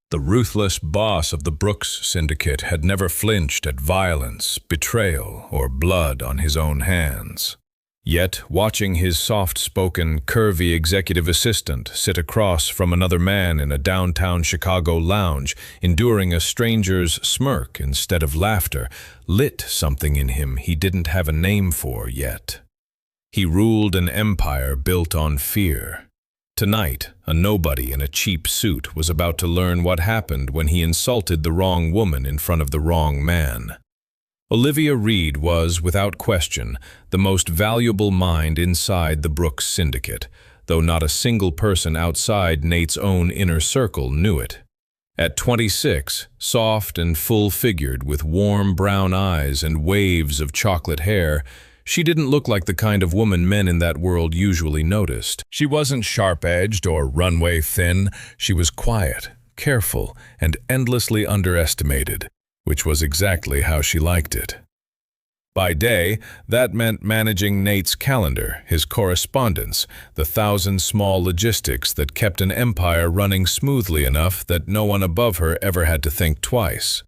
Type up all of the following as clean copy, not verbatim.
The ruthless boss of the Brooks Syndicate had never flinched at violence, betrayal, or blood on his own hands. Yet, watching his soft-spoken, curvy executive assistant sit across from another man in a downtown Chicago lounge, enduring a stranger's smirk instead of laughter, lit something in him he didn't have a name for yet. He ruled an empire built on fear. Tonight, a nobody in a cheap suit was about to learn what happened when he insulted the wrong woman in front of the wrong man. Olivia Reed was, without question, the most valuable mind inside the Brooks Syndicate, though not a single person outside Nate's own inner circle knew it. At 26, soft and full-figured with warm brown eyes and waves of chocolate hair, she didn't look like the kind of woman men in that world usually noticed. She wasn't sharp-edged or runway thin. She was quiet, careful, and endlessly underestimated, which was exactly how she liked it. By day, that meant managing Nate's calendar, his correspondence, the 1,000 small logistics that kept an empire running smoothly enough that no one above her ever had to think twice.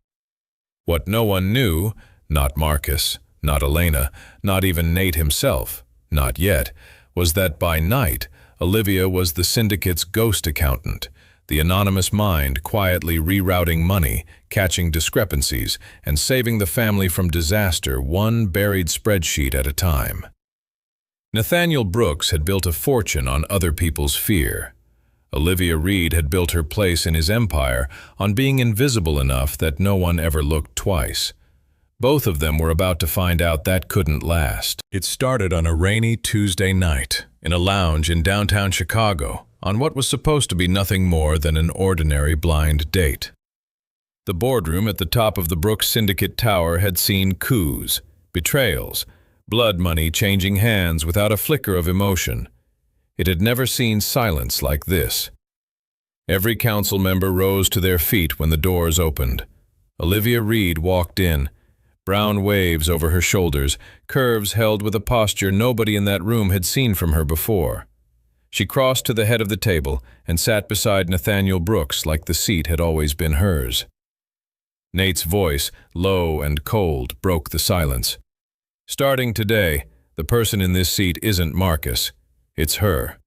What no one knew, not Marcus, not Elena, not even Nate himself, not yet, was that by night, Olivia was the syndicate's ghost accountant, the anonymous mind quietly rerouting money, catching discrepancies, and saving the family from disaster one buried spreadsheet at a time. Nathaniel Brooks had built a fortune on other people's fear. Olivia Reed had built her place in his empire on being invisible enough that no one ever looked twice. Both of them were about to find out that couldn't last. It started on a rainy Tuesday night, in a lounge in downtown Chicago, on what was supposed to be nothing more than an ordinary blind date. The boardroom at the top of the Brooks Syndicate Tower had seen coups, betrayals, blood money changing hands without a flicker of emotion. It had never seen silence like this. Every council member rose to their feet when the doors opened. Olivia Reed walked in, brown waves over her shoulders, curves held with a posture nobody in that room had seen from her before. She crossed to the head of the table and sat beside Nathaniel Brooks like the seat had always been hers. Nate's voice, low and cold, broke the silence. Starting today, the person in this seat isn't Marcus, it's her.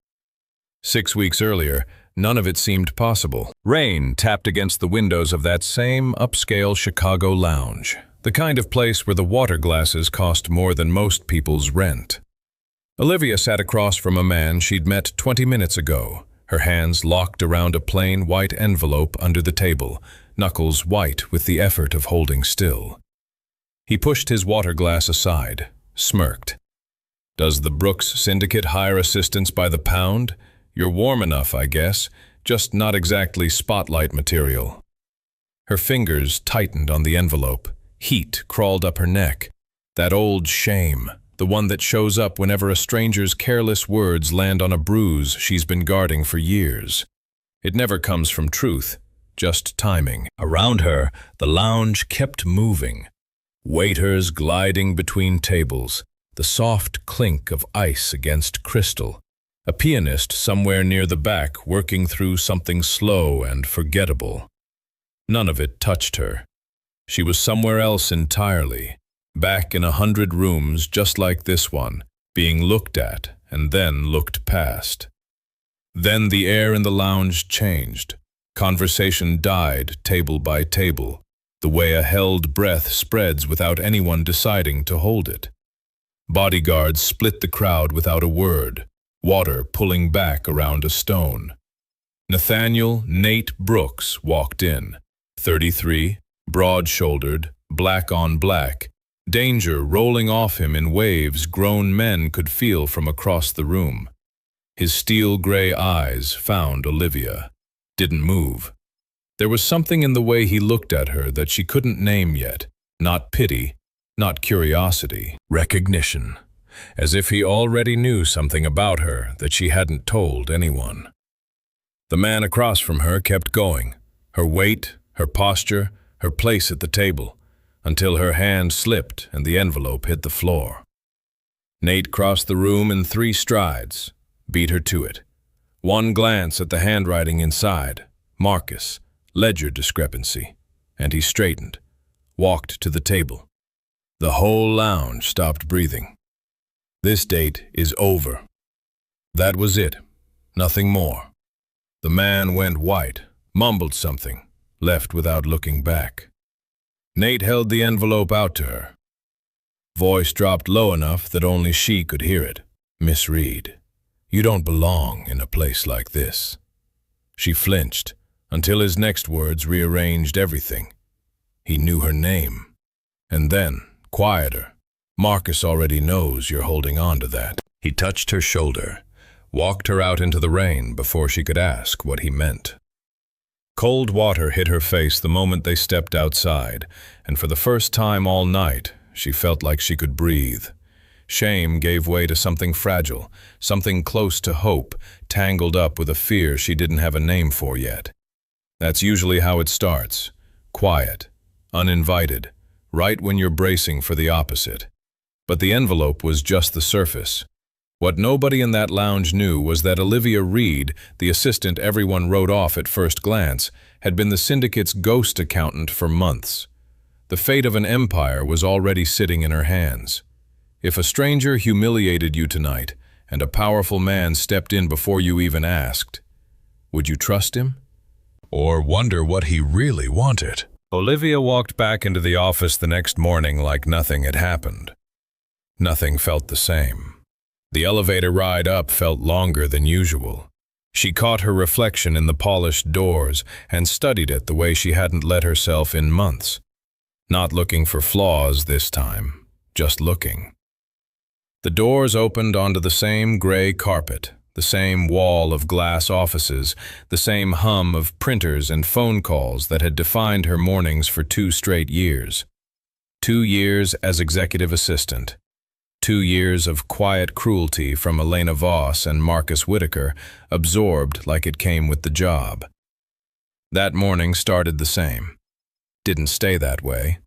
6 weeks earlier, none of it seemed possible. Rain tapped against the windows of that same upscale Chicago lounge, the kind of place where the water glasses cost more than most people's rent. Olivia sat across from a man she'd met 20 minutes ago, her hands locked around a plain white envelope under the table, knuckles white with the effort of holding still. He pushed his water glass aside, smirked. "Does the Brooks Syndicate hire assistants by the pound? You're warm enough, I guess, just not exactly spotlight material." Her fingers tightened on the envelope. Heat crawled up her neck. That old shame, the one that shows up whenever a stranger's careless words land on a bruise she's been guarding for years. It never comes from truth, just timing. Around her, the lounge kept moving. Waiters gliding between tables, the soft clink of ice against crystal. A pianist somewhere near the back working through something slow and forgettable. None of it touched her. She was somewhere else entirely, back in 100 rooms just like this one, being looked at and then looked past. Then the air in the lounge changed. Conversation died table by table, the way a held breath spreads without anyone deciding to hold it. Bodyguards split the crowd without a word, water pulling back around a stone. Nathaniel Nate Brooks walked in, 33, broad-shouldered, black on black, danger rolling off him in waves grown men could feel from across the room. His steel-gray eyes found Olivia, didn't move. There was something in the way he looked at her that she couldn't name yet, not pity, not curiosity, recognition, as if he already knew something about her that she hadn't told anyone. The man across from her kept going, her weight, her posture, her place at the table, until her hand slipped and the envelope hit the floor. Nate crossed the room in 3 strides, beat her to it. One glance at the handwriting inside, Marcus, ledger discrepancy, and he straightened, walked to the table. The whole lounge stopped breathing. This date is over. That was it. Nothing more. The man went white, mumbled something, left without looking back. Nate held the envelope out to her. Voice dropped low enough that only she could hear it. "Miss Reed, you don't belong in a place like this." She flinched, until his next words rearranged everything. He knew her name. And then, quieter, "Marcus already knows you're holding on to that." He touched her shoulder, walked her out into the rain before she could ask what he meant. Cold water hit her face the moment they stepped outside, and for the first time all night, she felt like she could breathe. Shame gave way to something fragile, something close to hope, tangled up with a fear she didn't have a name for yet. That's usually how it starts. Quiet, uninvited, right when you're bracing for the opposite. But the envelope was just the surface. What nobody in that lounge knew was that Olivia Reed, the assistant everyone wrote off at first glance, had been the syndicate's ghost accountant for months. The fate of an empire was already sitting in her hands. If a stranger humiliated you tonight, and a powerful man stepped in before you even asked, would you trust him? Or wonder what he really wanted? Olivia walked back into the office the next morning like nothing had happened. Nothing felt the same. The elevator ride up felt longer than usual. She caught her reflection in the polished doors and studied it the way she hadn't let herself in months. Not looking for flaws this time, just looking. The doors opened onto the same gray carpet, the same wall of glass offices, the same hum of printers and phone calls that had defined her mornings for 2 straight years. 2 years as executive assistant. 2 years of quiet cruelty from Elena Voss and Marcus Whitaker, absorbed like it came with the job. That morning started the same. Didn't stay that way.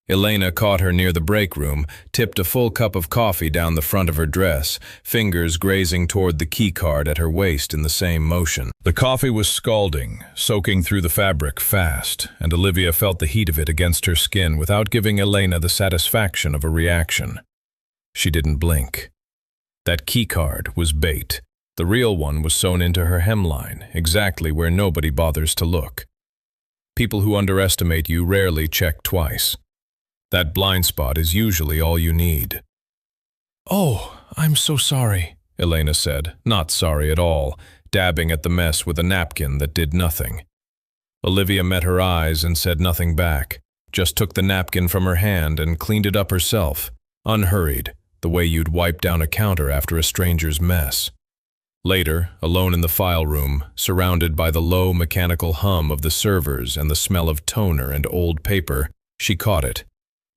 Elena caught her near the break room, tipped a full cup of coffee down the front of her dress, fingers grazing toward the keycard at her waist in the same motion. The coffee was scalding, soaking through the fabric fast, and Olivia felt the heat of it against her skin without giving Elena the satisfaction of a reaction. She didn't blink. That keycard was bait. The real one was sewn into her hemline, exactly where nobody bothers to look. People who underestimate you rarely check twice. That blind spot is usually all you need. "Oh, I'm so sorry," Elena said, not sorry at all, dabbing at the mess with a napkin that did nothing. Olivia met her eyes and said nothing back, just took the napkin from her hand and cleaned it up herself, unhurried, the way you'd wipe down a counter after a stranger's mess. Later, alone in the file room, surrounded by the low mechanical hum of the servers and the smell of toner and old paper, she caught it.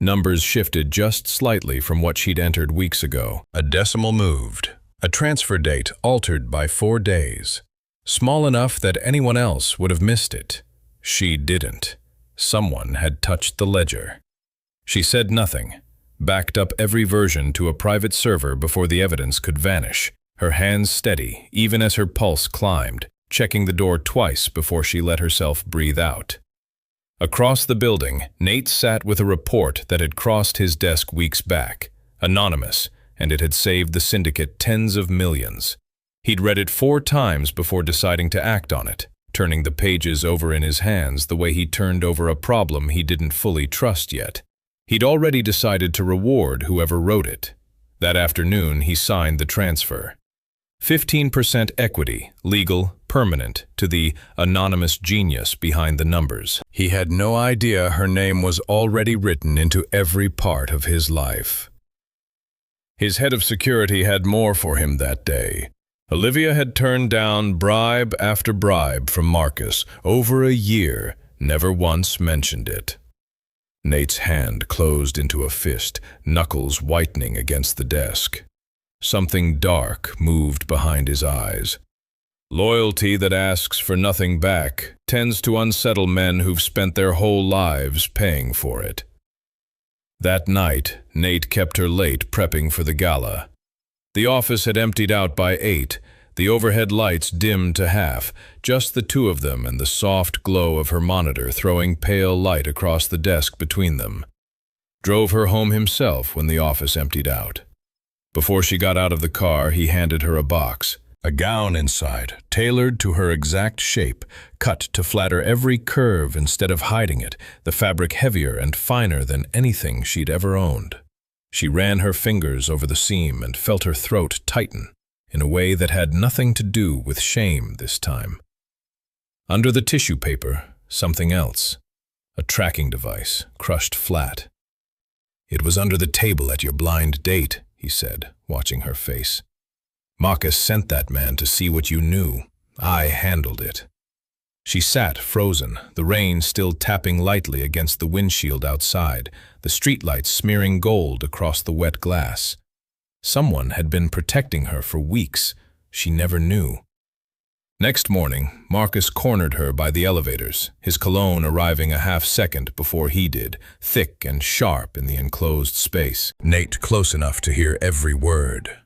Numbers shifted just slightly from what she'd entered weeks ago. A decimal moved. A transfer date altered by 4 days. Small enough that anyone else would have missed it. She didn't. Someone had touched the ledger. She said nothing, backed up every version to a private server before the evidence could vanish, her hands steady even as her pulse climbed, checking the door twice before she let herself breathe out. Across the building, Nate sat with a report that had crossed his desk weeks back, anonymous, and it had saved the syndicate tens of millions. He'd read it 4 times before deciding to act on it, turning the pages over in his hands the way he turned over a problem he didn't fully trust yet. He'd already decided to reward whoever wrote it. That afternoon, he signed the transfer. 15% equity, legal, permanent, to the anonymous genius behind the numbers. He had no idea her name was already written into every part of his life. His head of security had more for him that day. Olivia had turned down bribe after bribe from Marcus over a year, never once mentioned it. Nate's hand closed into a fist, knuckles whitening against the desk. Something dark moved behind his eyes. Loyalty that asks for nothing back tends to unsettle men who've spent their whole lives paying for it. That night, Nate kept her late prepping for the gala. The office had emptied out by 8, The overhead lights dimmed to half, just the two of them and the soft glow of her monitor throwing pale light across the desk between them. Drove her home himself when the office emptied out. Before she got out of the car, he handed her a box. A gown inside, tailored to her exact shape, cut to flatter every curve instead of hiding it, the fabric heavier and finer than anything she'd ever owned. She ran her fingers over the seam and felt her throat tighten, in a way that had nothing to do with shame this time. Under the tissue paper, something else. A tracking device, crushed flat. "It was under the table at your blind date," he said, watching her face. "Marcus sent that man to see what you knew. I handled it." She sat frozen, the rain still tapping lightly against the windshield outside, the streetlights smearing gold across the wet glass. Someone had been protecting her for weeks. She never knew. Next morning, Marcus cornered her by the elevators, his cologne arriving a half-second before he did, thick and sharp in the enclosed space. Nate close enough to hear every word.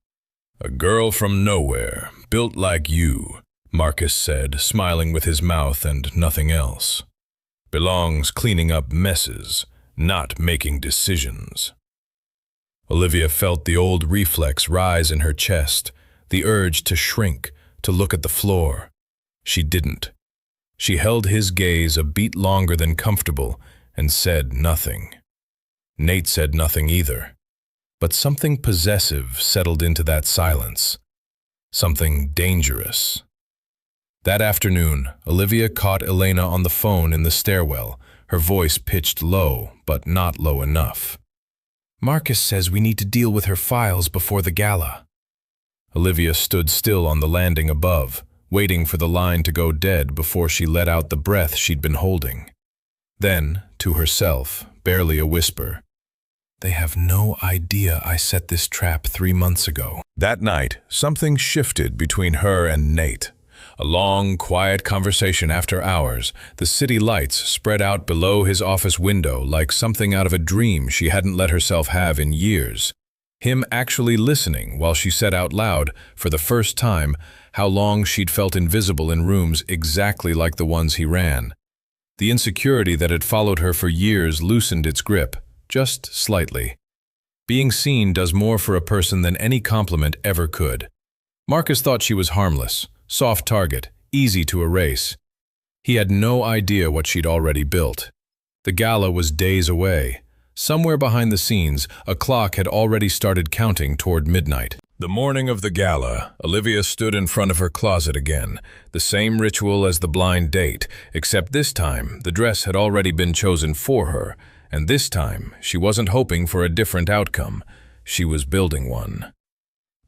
"A girl from nowhere, built like you," Marcus said, smiling with his mouth and nothing else. "Belongs cleaning up messes, not making decisions." Olivia felt the old reflex rise in her chest, the urge to shrink, to look at the floor. She didn't. She held his gaze a beat longer than comfortable and said nothing. Nate said nothing either. But something possessive settled into that silence. Something dangerous. That afternoon, Olivia caught Elena on the phone in the stairwell, her voice pitched low, but not low enough. "Marcus says we need to deal with her files before the gala." Olivia stood still on the landing above, waiting for the line to go dead before she let out the breath she'd been holding. Then, to herself, barely a whisper, "They have no idea I set this trap 3 months ago." That night, something shifted between her and Nate. A long, quiet conversation after hours, the city lights spread out below his office window like something out of a dream she hadn't let herself have in years. Him actually listening while she said out loud, for the first time, how long she'd felt invisible in rooms exactly like the ones he ran. The insecurity that had followed her for years loosened its grip, just slightly. Being seen does more for a person than any compliment ever could. Marcus thought she was harmless, soft target, easy to erase. He had no idea what she'd already built. The gala was days away. Somewhere behind the scenes, a clock had already started counting toward midnight. The morning of the gala, Olivia stood in front of her closet again, the same ritual as the blind date, except this time the dress had already been chosen for her, and this time she wasn't hoping for a different outcome. She was building one.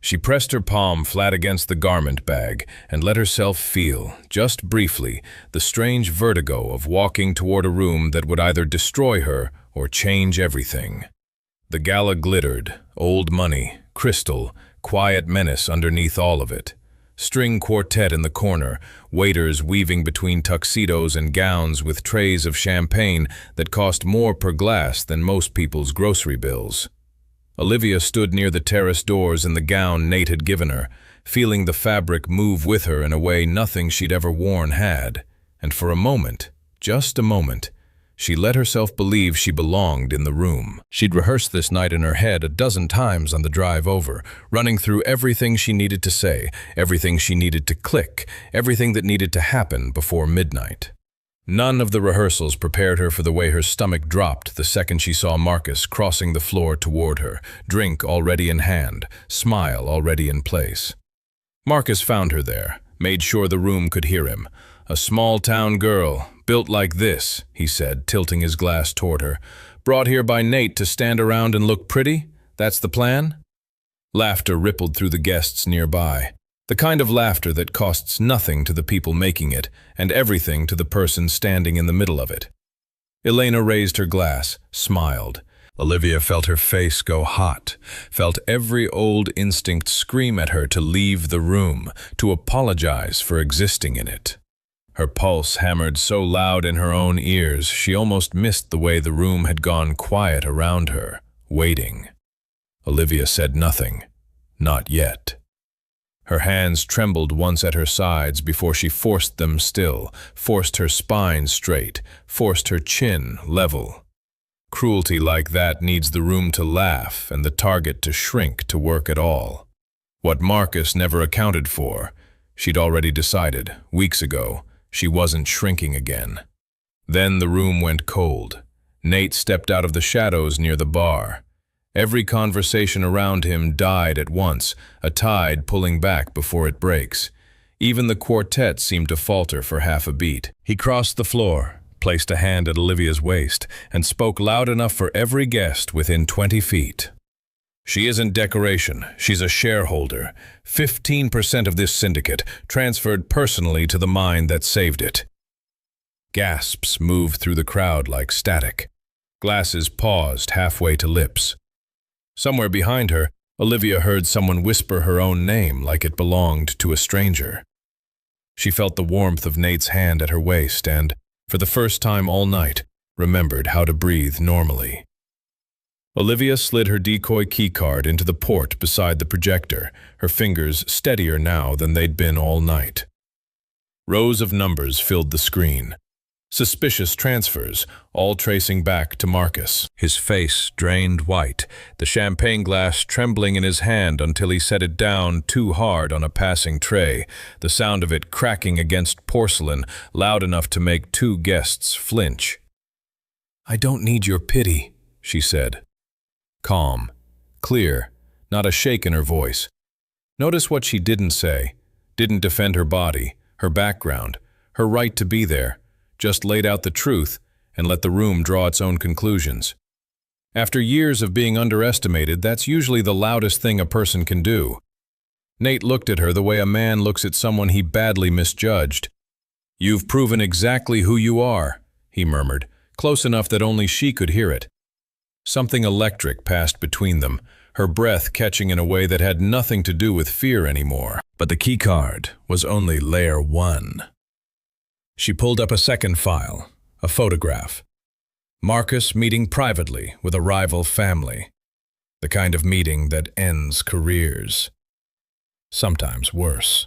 She pressed her palm flat against the garment bag and let herself feel, just briefly, the strange vertigo of walking toward a room that would either destroy her or change everything. The gala glittered, old money, crystal, quiet menace underneath all of it. String quartet in the corner, waiters weaving between tuxedos and gowns with trays of champagne that cost more per glass than most people's grocery bills. Olivia stood near the terrace doors in the gown Nate had given her, feeling the fabric move with her in a way nothing she'd ever worn had. And for a moment, just a moment, she let herself believe she belonged in the room. She'd rehearsed this night in her head a dozen times on the drive over, running through everything she needed to say, everything she needed to click, everything that needed to happen before midnight. None of the rehearsals prepared her for the way her stomach dropped the second she saw Marcus crossing the floor toward her, drink already in hand, smile already in place. Marcus found her there, made sure the room could hear him. "A small-town girl, built like this," he said, tilting his glass toward her. "Brought here by Nate to stand around and look pretty? That's the plan?" Laughter rippled through the guests nearby. The kind of laughter that costs nothing to the people making it and everything to the person standing in the middle of it. Elena raised her glass, smiled. Olivia felt her face go hot, felt every old instinct scream at her to leave the room, to apologize for existing in it. Her pulse hammered so loud in her own ears she almost missed the way the room had gone quiet around her, waiting. Olivia said nothing. Not yet. Her hands trembled once at her sides before she forced them still, forced her spine straight, forced her chin level. Cruelty like that needs the room to laugh and the target to shrink to work at all. What Marcus never accounted for, she'd already decided, weeks ago, she wasn't shrinking again. Then the room went cold. Nate stepped out of the shadows near the bar. Every conversation around him died at once, a tide pulling back before it breaks. Even the quartet seemed to falter for half a beat. He crossed the floor, placed a hand at Olivia's waist, and spoke loud enough for every guest within 20 feet. She isn't decoration, she's a shareholder. 15% of this syndicate, transferred personally to the mind that saved it. Gasps moved through the crowd like static. Glasses paused halfway to lips. Somewhere behind her, Olivia heard someone whisper her own name like it belonged to a stranger. She felt the warmth of Nate's hand at her waist and, for the first time all night, remembered how to breathe normally. Olivia slid her decoy keycard into the port beside the projector, her fingers steadier now than they'd been all night. Rows of numbers filled the screen. Suspicious transfers, all tracing back to Marcus. His face drained white, the champagne glass trembling in his hand until he set it down too hard on a passing tray, the sound of it cracking against porcelain, loud enough to make two guests flinch. "I don't need your pity," she said. Calm, clear, not a shake in her voice. Notice what she didn't say, didn't defend her body, her background, her right to be there. Just laid out the truth and let the room draw its own conclusions. After years of being underestimated, that's usually the loudest thing a person can do. Nate looked at her the way a man looks at someone he badly misjudged. "You've proven exactly who you are," he murmured, close enough that only she could hear it. Something electric passed between them, her breath catching in a way that had nothing to do with fear anymore. But the keycard was only layer 1. She pulled up a second file, a photograph. Marcus meeting privately with a rival family. The kind of meeting that ends careers. Sometimes worse.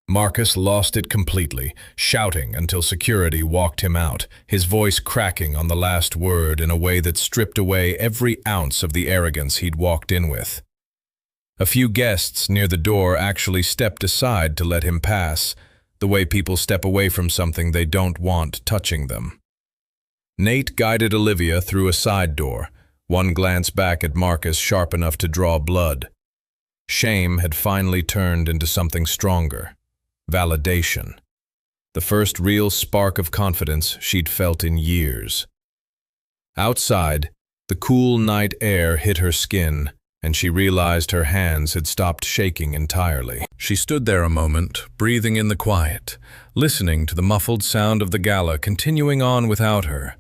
Marcus lost it completely, shouting until security walked him out, his voice cracking on the last word in a way that stripped away every ounce of the arrogance he'd walked in with. A few guests near the door actually stepped aside to let him pass, the way people step away from something they don't want touching them. Nate guided Olivia through a side door, one glance back at Marcus sharp enough to draw blood. Shame had finally turned into something stronger. Validation. The first real spark of confidence she'd felt in years. Outside, the cool night air hit her skin, and she realized her hands had stopped shaking entirely. She stood there a moment, breathing in the quiet, listening to the muffled sound of the gala continuing on without her,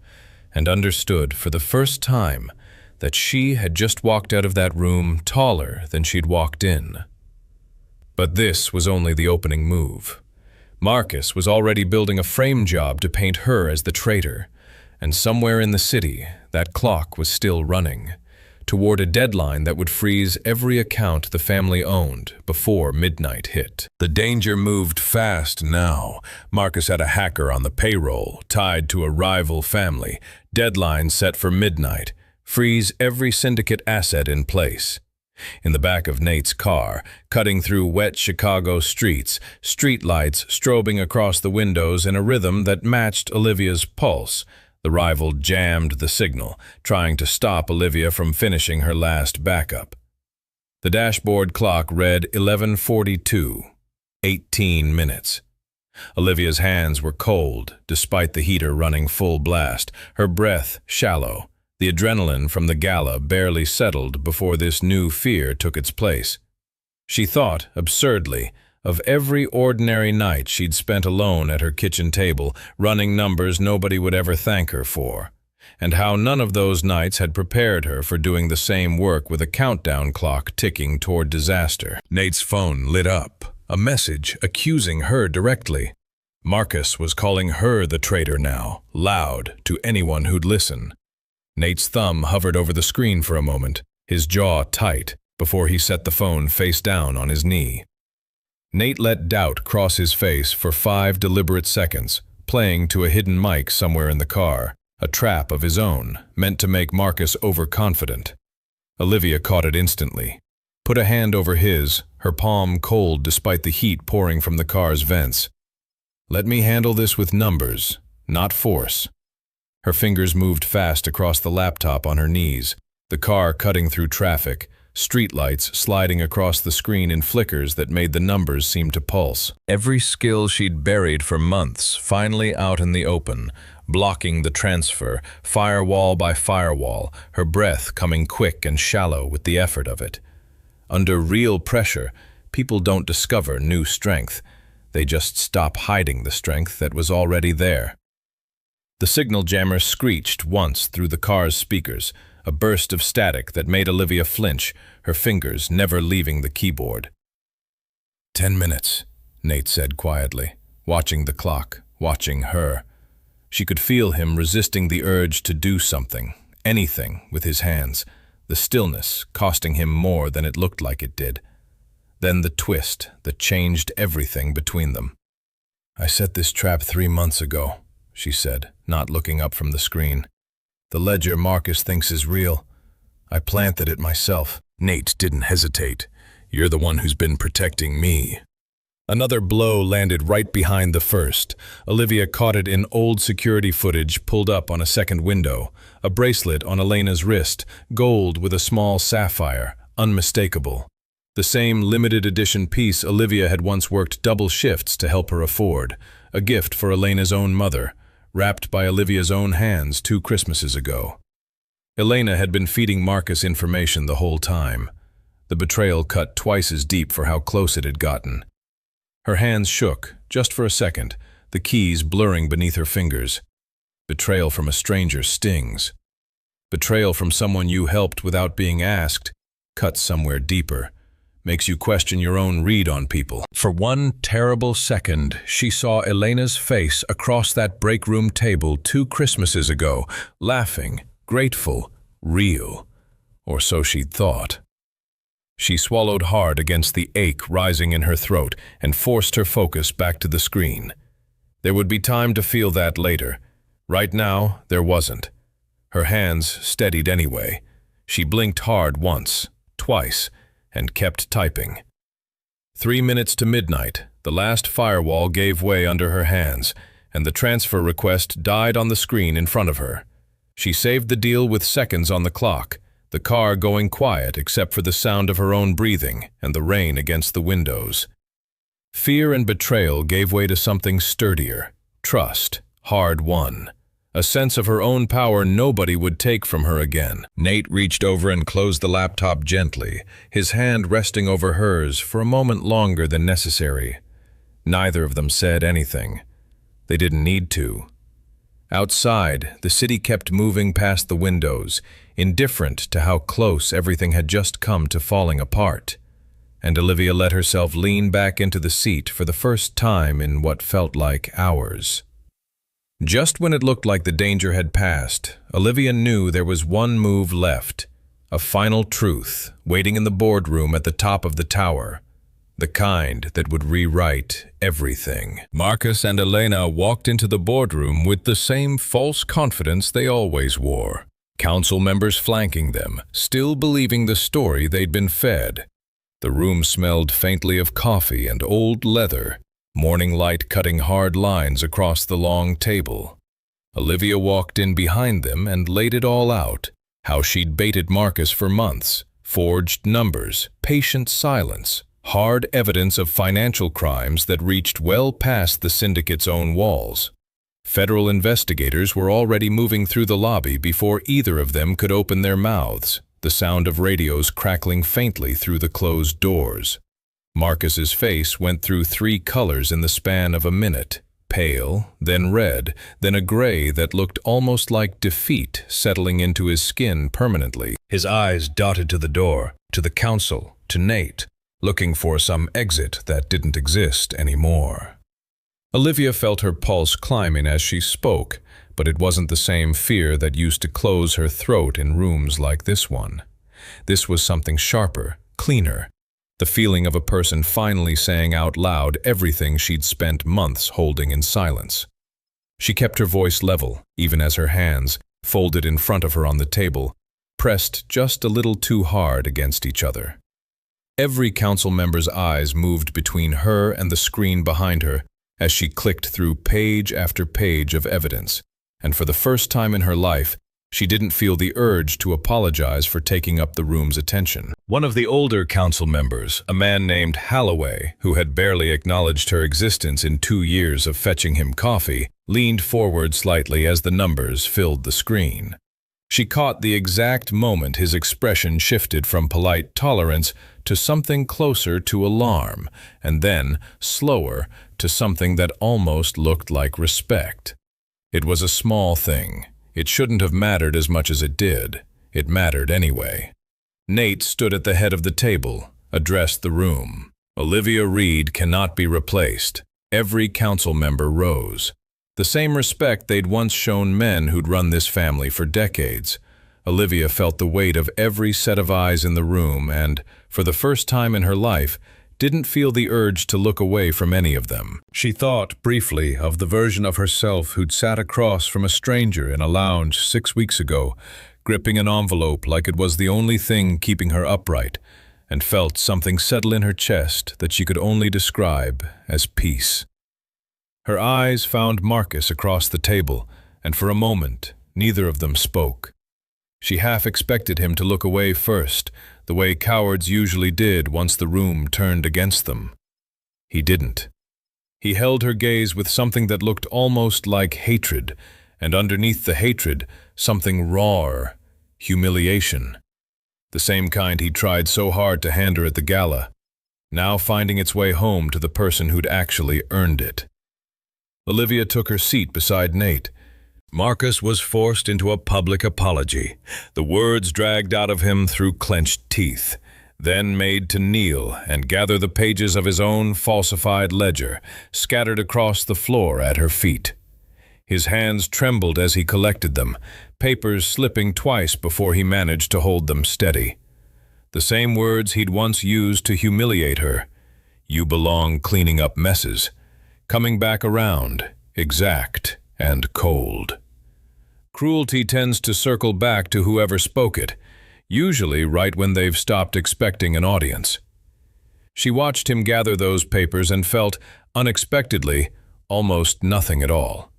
and understood for the first time that she had just walked out of that room taller than she'd walked in. But this was only the opening move. Marcus was already building a frame job to paint her as the traitor, and somewhere in the city, that clock was still running, toward a deadline that would freeze every account the family owned before midnight hit. The danger moved fast now. Marcus had a hacker on the payroll, tied to a rival family, deadline set for midnight, freeze every syndicate asset in place. In the back of Nate's car, cutting through wet Chicago streets, streetlights strobing across the windows in a rhythm that matched Olivia's pulse, the rival jammed the signal, trying to stop Olivia from finishing her last backup. The dashboard clock read 11:42, 18 minutes. Olivia's hands were cold, despite the heater running full blast, her breath shallow, the adrenaline from the gala barely settled before this new fear took its place. She thought, absurdly, of every ordinary night she'd spent alone at her kitchen table, running numbers nobody would ever thank her for, and how none of those nights had prepared her for doing the same work with a countdown clock ticking toward disaster. Nate's phone lit up, a message accusing her directly. Marcus was calling her the traitor now, loud, to anyone who'd listen. Nate's thumb hovered over the screen for a moment, his jaw tight, before he set the phone face down on his knee. Nate let doubt cross his face for 5 deliberate seconds, playing to a hidden mic somewhere in the car, a trap of his own, meant to make Marcus overconfident. Olivia caught it instantly. Put a hand over his, her palm cold despite the heat pouring from the car's vents. "Let me handle this with numbers, not force." Her fingers moved fast across the laptop on her knees, the car cutting through traffic, streetlights sliding across the screen in flickers that made the numbers seem to pulse. Every skill she'd buried for months finally out in the open, blocking the transfer, firewall by firewall, her breath coming quick and shallow with the effort of it. Under real pressure, people don't discover new strength. They just stop hiding the strength that was already there. The signal jammer screeched once through the car's speakers, a burst of static that made Olivia flinch, her fingers never leaving the keyboard. 10 minutes, Nate said quietly, watching the clock, watching her. She could feel him resisting the urge to do something, anything, with his hands, the stillness costing him more than it looked like it did. Then the twist that changed everything between them. "I set this trap 3 months ago," she said, not looking up from the screen. "The ledger Marcus thinks is real. I planted it myself." Nate didn't hesitate. "You're the one who's been protecting me." Another blow landed right behind the first. Olivia caught it in old security footage pulled up on a second window, a bracelet on Elena's wrist, gold with a small sapphire, unmistakable. The same limited edition piece Olivia had once worked double shifts to help her afford, a gift for Elena's own mother, wrapped by Olivia's own hands 2 Christmases ago. Elena had been feeding Marcus information the whole time. The betrayal cut twice as deep for how close it had gotten. Her hands shook, just for a second, the keys blurring beneath her fingers. Betrayal from a stranger stings. Betrayal from someone you helped without being asked cuts somewhere deeper, makes you question your own read on people. For one terrible second, she saw Elena's face across that break room table 2 Christmases ago, laughing, grateful, real. Or so she'd thought. She swallowed hard against the ache rising in her throat and forced her focus back to the screen. There would be time to feel that later. Right now, there wasn't. Her hands steadied anyway. She blinked hard once, twice, and kept typing. 3 minutes to midnight, the last firewall gave way under her hands, and the transfer request died on the screen in front of her. She saved the deal with seconds on the clock, the car going quiet except for the sound of her own breathing and the rain against the windows. Fear and betrayal gave way to something sturdier, trust, hard-won. A sense of her own power nobody would take from her again. Nate reached over and closed the laptop gently, his hand resting over hers for a moment longer than necessary. Neither of them said anything. They didn't need to. Outside, the city kept moving past the windows, indifferent to how close everything had just come to falling apart. And Olivia let herself lean back into the seat for the first time in what felt like hours. Just when it looked like the danger had passed, Olivia knew there was one move left, a final truth waiting in the boardroom at the top of the tower, the kind that would rewrite everything. Marcus and Elena walked into the boardroom with the same false confidence they always wore, council members flanking them, still believing the story they'd been fed. The room smelled faintly of coffee and old leather, morning light cutting hard lines across the long table. Olivia walked in behind them and laid it all out, how she'd baited Marcus for months, forged numbers, patient silence, hard evidence of financial crimes that reached well past the syndicate's own walls. Federal investigators were already moving through the lobby before either of them could open their mouths, the sound of radios crackling faintly through the closed doors. Marcus's face went through 3 colors in the span of a minute, pale, then red, then a gray that looked almost like defeat settling into his skin permanently. His eyes dotted to the door, to the council, to Nate, looking for some exit that didn't exist anymore. Olivia felt her pulse climbing as she spoke, but it wasn't the same fear that used to close her throat in rooms like this one. This was something sharper, cleaner, the feeling of a person finally saying out loud everything she'd spent months holding in silence. She kept her voice level, even as her hands, folded in front of her on the table, pressed just a little too hard against each other. Every council member's eyes moved between her and the screen behind her as she clicked through page after page of evidence, and for the first time in her life, she didn't feel the urge to apologize for taking up the room's attention. One of the older council members, a man named Holloway, who had barely acknowledged her existence in 2 years of fetching him coffee, leaned forward slightly as the numbers filled the screen. She caught the exact moment his expression shifted from polite tolerance to something closer to alarm, and then, slower, to something that almost looked like respect. It was a small thing. It shouldn't have mattered as much as it did. It mattered anyway. Nate stood at the head of the table, addressed the room. Olivia Reed cannot be replaced. Every council member rose. The same respect they'd once shown men who'd run this family for decades. Olivia felt the weight of every set of eyes in the room and, for the first time in her life, didn't feel the urge to look away from any of them. She thought briefly of the version of herself who'd sat across from a stranger in a lounge 6 weeks ago, gripping an envelope like it was the only thing keeping her upright, and felt something settle in her chest that she could only describe as peace. Her eyes found Marcus across the table, and for a moment, neither of them spoke. She half expected him to look away first, the way cowards usually did once the room turned against them. He didn't. He held her gaze with something that looked almost like hatred, and underneath the hatred, something rawer, humiliation. The same kind he'd tried so hard to hand her at the gala, now finding its way home to the person who'd actually earned it. Olivia took her seat beside Nate. Marcus was forced into a public apology, the words dragged out of him through clenched teeth, then made to kneel and gather the pages of his own falsified ledger, scattered across the floor at her feet. His hands trembled as he collected them, papers slipping twice before he managed to hold them steady. The same words he'd once used to humiliate her. You belong cleaning up messes. Coming back around, exact and cold. Cruelty tends to circle back to whoever spoke it, usually right when they've stopped expecting an audience. She watched him gather those papers and felt, unexpectedly, almost nothing at all.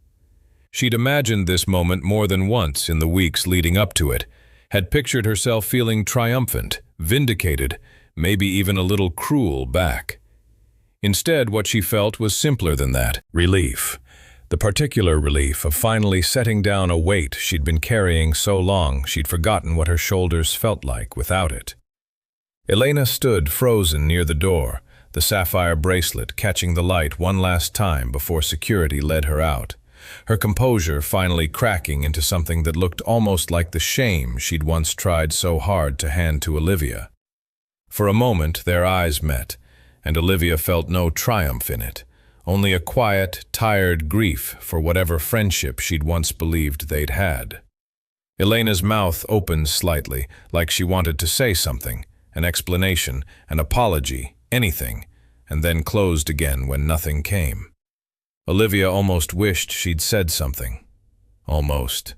She'd imagined this moment more than once in the weeks leading up to it, had pictured herself feeling triumphant, vindicated, maybe even a little cruel back. Instead, what she felt was simpler than that, relief. The particular relief of finally setting down a weight she'd been carrying so long she'd forgotten what her shoulders felt like without it. Elena stood frozen near the door, the sapphire bracelet catching the light one last time before security led her out, her composure finally cracking into something that looked almost like the shame she'd once tried so hard to hand to Olivia. For a moment their eyes met, and Olivia felt no triumph in it. Only a quiet, tired grief for whatever friendship she'd once believed they'd had. Elena's mouth opened slightly, like she wanted to say something, an explanation, an apology, anything, and then closed again when nothing came. Olivia almost wished she'd said something. Almost.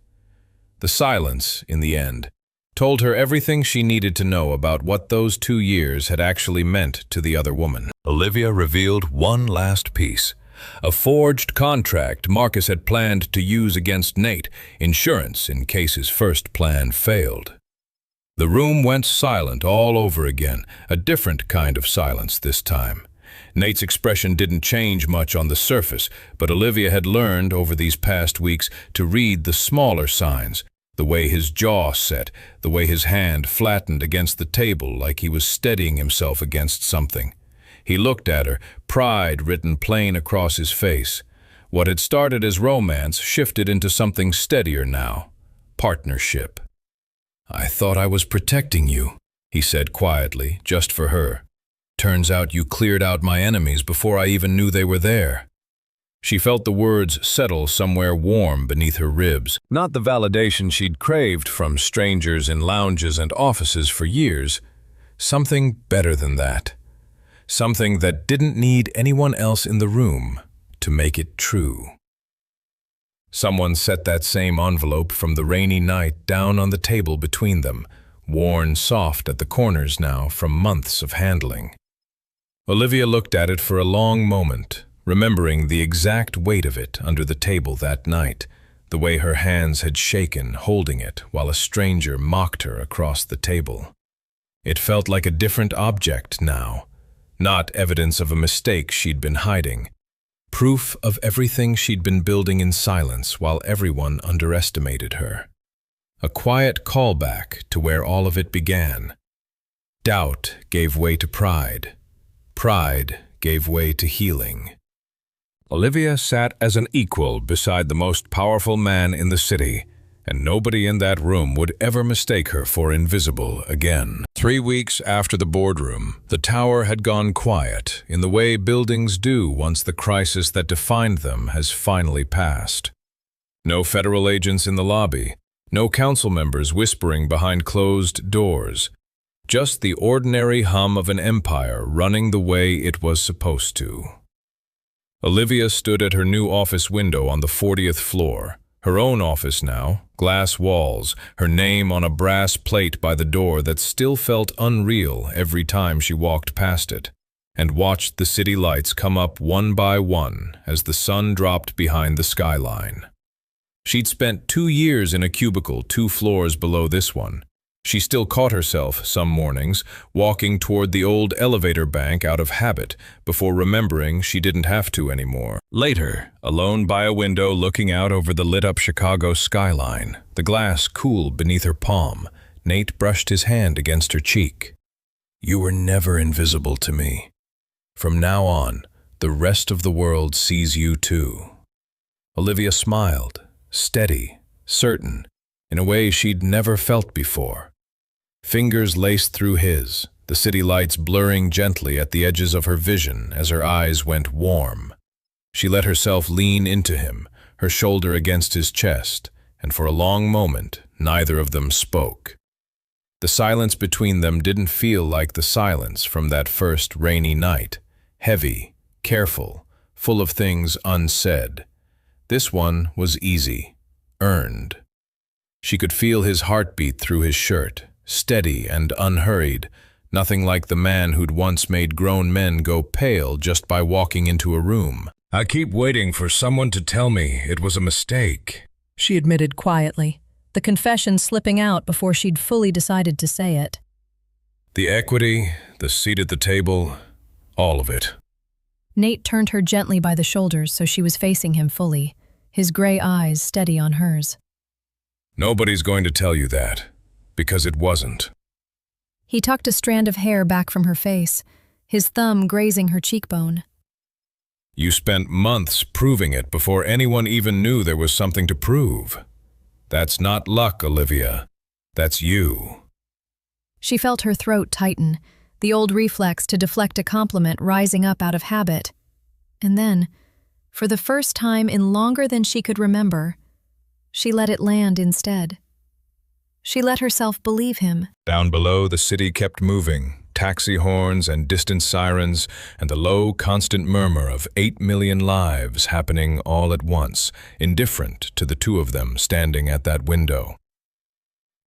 The silence, in the end, told her everything she needed to know about what those 2 years had actually meant to the other woman. Olivia revealed one last piece. A forged contract Marcus had planned to use against Nate, insurance in case his first plan failed. The room went silent all over again, a different kind of silence this time. Nate's expression didn't change much on the surface, but Olivia had learned over these past weeks to read the smaller signs, the way his jaw set, the way his hand flattened against the table like he was steadying himself against something. He looked at her, pride written plain across his face. What had started as romance shifted into something steadier now. Partnership. "I thought I was protecting you," he said quietly, just for her. "Turns out you cleared out my enemies before I even knew they were there." She felt the words settle somewhere warm beneath her ribs, not the validation she'd craved from strangers in lounges and offices for years. Something better than that. something that didn't need anyone else in the room to make it true. Someone set that same envelope from the rainy night down on the table between them, worn soft at the corners now from months of handling. Olivia looked at it for a long moment, remembering the exact weight of it under the table that night, the way her hands had shaken holding it while a stranger mocked her across the table. It felt like a different object now, not evidence of a mistake she'd been hiding, proof of everything she'd been building in silence while everyone underestimated her. A quiet callback to where all of it began. Doubt gave way to pride. Pride gave way to healing. Olivia sat as an equal beside the most powerful man in the city, and nobody in that room would ever mistake her for invisible again. 3 weeks after the boardroom, the tower had gone quiet in the way buildings do once the crisis that defined them has finally passed. No federal agents in the lobby, no council members whispering behind closed doors, just the ordinary hum of an empire running the way it was supposed to. Olivia stood at her new office window on the 40th floor, her own office now, glass walls, her name on a brass plate by the door that still felt unreal every time she walked past it, and watched the city lights come up one by one as the sun dropped behind the skyline. She'd spent 2 years in a cubicle 2 floors below this one. She still caught herself, some mornings, walking toward the old elevator bank out of habit before remembering she didn't have to anymore. Later, alone by a window looking out over the lit-up Chicago skyline, the glass cool beneath her palm, Nate brushed his hand against her cheek. "You were never invisible to me. From now on, the rest of the world sees you too." Olivia smiled, steady, certain, in a way she'd never felt before. Fingers laced through his, the city lights blurring gently at the edges of her vision as her eyes went warm. She let herself lean into him, her shoulder against his chest, and for a long moment, neither of them spoke. The silence between them didn't feel like the silence from that first rainy night, heavy, careful, full of things unsaid. This one was easy, earned. She could feel his heartbeat through his shirt, steady and unhurried, nothing like the man who'd once made grown men go pale just by walking into a room. "I keep waiting for someone to tell me it was a mistake," she admitted quietly, the confession slipping out before she'd fully decided to say it. "The equity, the seat at the table, all of it." Nate turned her gently by the shoulders so she was facing him fully, his gray eyes steady on hers. "Nobody's going to tell you that, because it wasn't." He tucked a strand of hair back from her face, his thumb grazing her cheekbone. "You spent months proving it before anyone even knew there was something to prove. That's not luck, Olivia. That's you." She felt her throat tighten, the old reflex to deflect a compliment rising up out of habit. And then, for the first time in longer than she could remember, she let it land instead. She let herself believe him. Down below, the city kept moving, taxi horns and distant sirens, and the low, constant murmur of 8 million lives happening all at once, indifferent to the two of them standing at that window.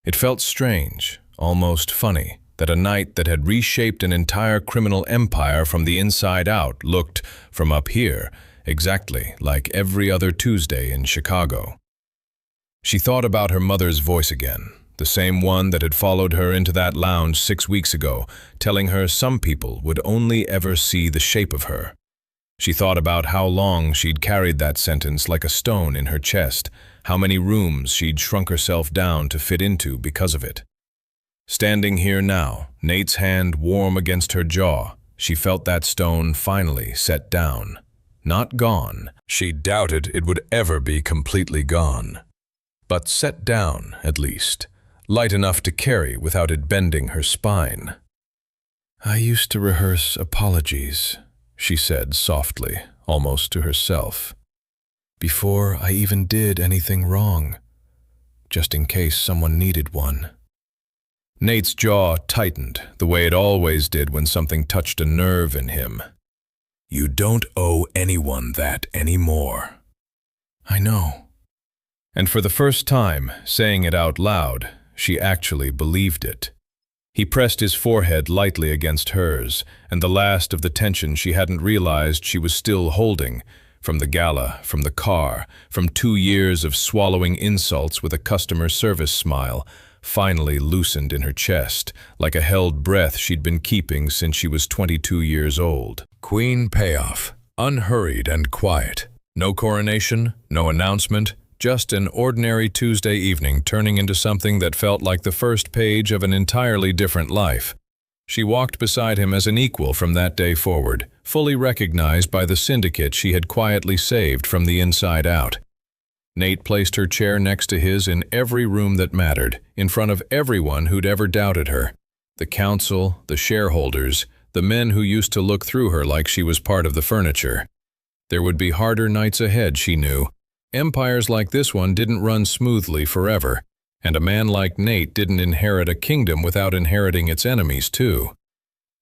It felt strange, almost funny, that a night that had reshaped an entire criminal empire from the inside out looked, from up here, exactly like every other Tuesday in Chicago. She thought about her mother's voice again, the same one that had followed her into that lounge 6 weeks ago, telling her some people would only ever see the shape of her. She thought about how long she'd carried that sentence like a stone in her chest, how many rooms she'd shrunk herself down to fit into because of it. Standing here now, Nate's hand warm against her jaw, she felt that stone finally set down. Not gone. She doubted it would ever be completely gone. But set down, at least. Light enough to carry without it bending her spine. "I used to rehearse apologies," she said softly, almost to herself. "Before I even did anything wrong, just in case someone needed one." Nate's jaw tightened, the way it always did when something touched a nerve in him. "You don't owe anyone that anymore." "I know." And for the first time, saying it out loud, she actually believed it. He pressed his forehead lightly against hers, and the last of the tension she hadn't realized she was still holding, from the gala, from the car, from 2 years of swallowing insults with a customer service smile, finally loosened in her chest, like a held breath she'd been keeping since she was 22 years old. Queen payoff, unhurried and quiet. No coronation, no announcement, just an ordinary Tuesday evening turning into something that felt like the first page of an entirely different life. She walked beside him as an equal from that day forward, fully recognized by the syndicate she had quietly saved from the inside out. Nate placed her chair next to his in every room that mattered, in front of everyone who'd ever doubted her. The council, the shareholders, the men who used to look through her like she was part of the furniture. There would be harder nights ahead, she knew. Empires like this one didn't run smoothly forever, and a man like Nate didn't inherit a kingdom without inheriting its enemies too.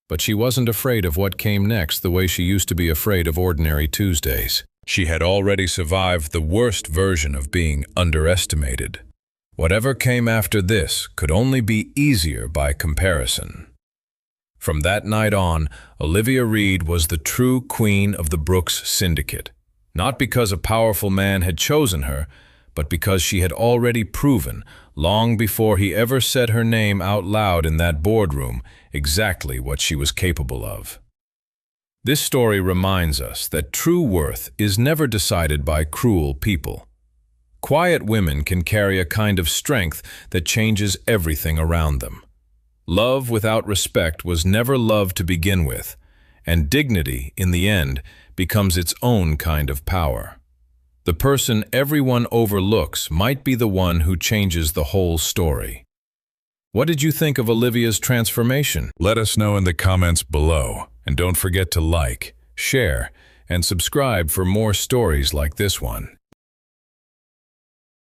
But she wasn't afraid of what came next the way she used to be afraid of ordinary Tuesdays. She had already survived the worst version of being underestimated. Whatever came after this could only be easier by comparison. From that night on, Olivia Reed was the true queen of the Brooks Syndicate. Not because a powerful man had chosen her, but because she had already proven, long before he ever said her name out loud in that boardroom, exactly what she was capable of. This story reminds us that true worth is never decided by cruel people. Quiet women can carry a kind of strength that changes everything around them. Love without respect was never love to begin with, and dignity, in the end, becomes its own kind of power. The person everyone overlooks might be the one who changes the whole story. What did you think of Olivia's transformation? Let us know in the comments below, and don't forget to like, share, and subscribe for more stories like this one.